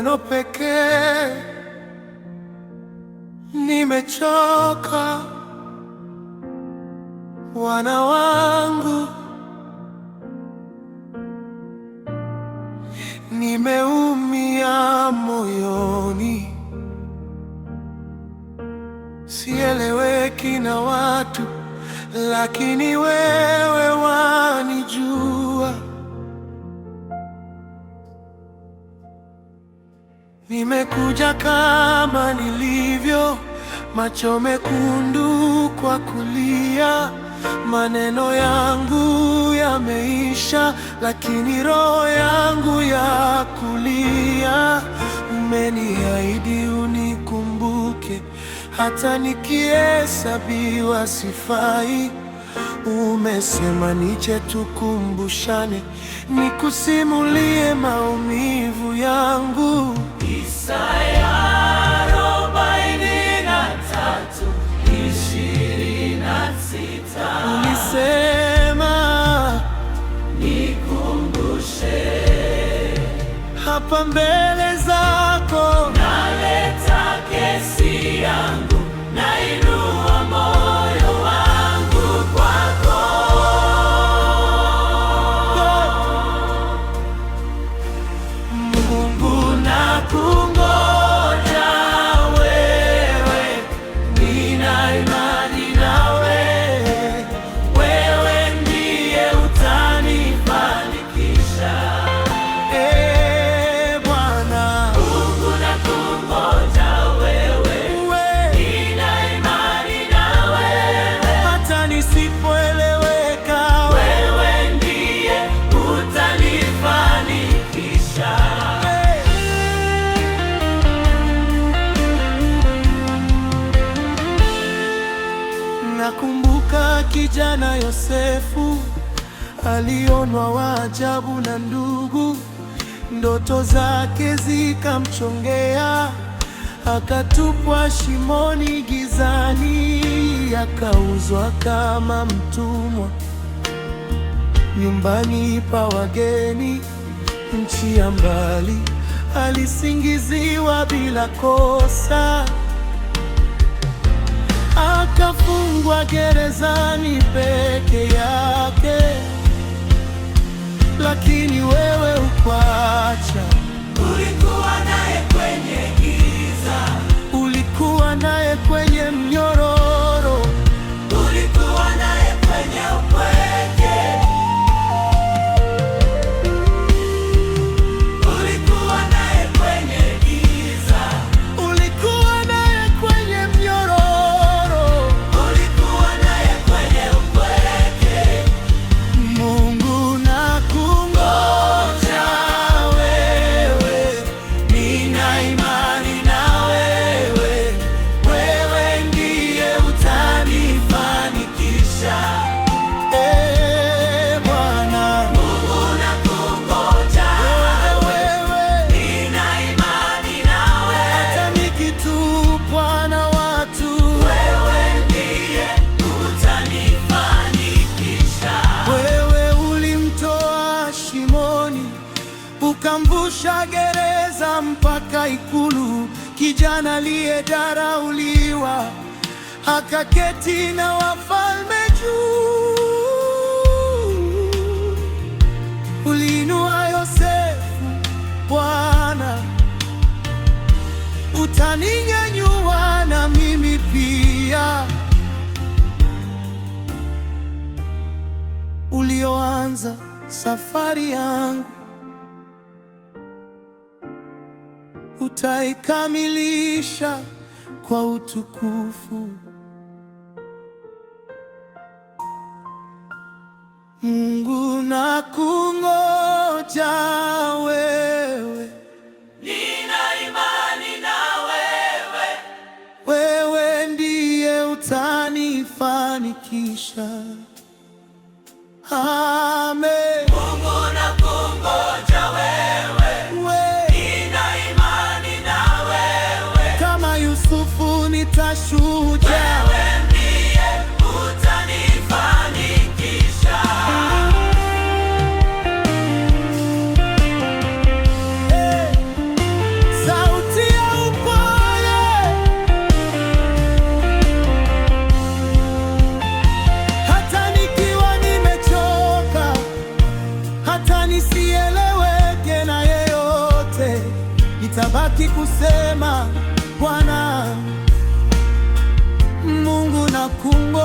maneno pekee. Nimechoka wana wangu, nimeumia moyoni, sieleweki na watu, lakini wewe wanijua. Nimekuja kama nilivyo, macho mekundu kwa kulia. Maneno yangu yameisha, lakini roho yangu ya kulia. Umeniahidi unikumbuke, hata nikihesabiwa sifai. Umesema nije tukumbushane, nikusimulie maumivu yangu. Isaya 43:26. Ulisema nikumbushe, hapa mbele zako naleta kesi yangu, nainua moyo wangu kwako. Mungu, Nakungoja wewe, nina imani nawe, wewe ndiye utanifanikisha. Bwana, Mungu, nakungoja wewe, nina imani nawe, hata nisipoeleweka, wewe ndiye utanifanikisha. Nakumbuka kijana Yosefu, alionwa wa ajabu na ndugu, ndoto zake zikamchongea, akatupwa shimoni gizani, akauzwa kama mtumwa nyumbani pa wageni, nchi ya mbali. Alisingiziwa bila kosa, akafungwa gerezani peke yake, lakini wewe ukwacha. Ulikuwa naye kwenye giza, Ulikuwa naye kwenye mnyororo, ulikuwa naye kwenye upweke, ulikuwa naye kwenye giza, ulikuwa naye kwenye mnyororo. ulikuwa naye kwenye upweke. Mungu, nakungoja wewe, Nina imani na wewe, wewe ndiye utanifanikisha. Bwana. Mungu, nakungoja Wewe nina imani na wewe, hata nikitupwa na watu, wewe ndiye utanifanikisha. wewe ulimtoa shimoni, ukamvusha gereza mpaka ikulu. Kijana aliyedharauliwa akaketi na wafalme juu. Uliinua Yosefu Bwana, utaninyanyua na mimi pia. Ulioanza safari yangu utaikamilisha kwa utukufu. Mungu, nakungoja wewe, Nina imani na wewe, wewe ndiye utanifanikisha. Amen. Mungu, nakungoja wewe, nina imani na wewe, Kama Yusufu nitashuhudia, wewe ndiye utanifanikisha. ninabaki kusema Bwana Mungu na kungoja.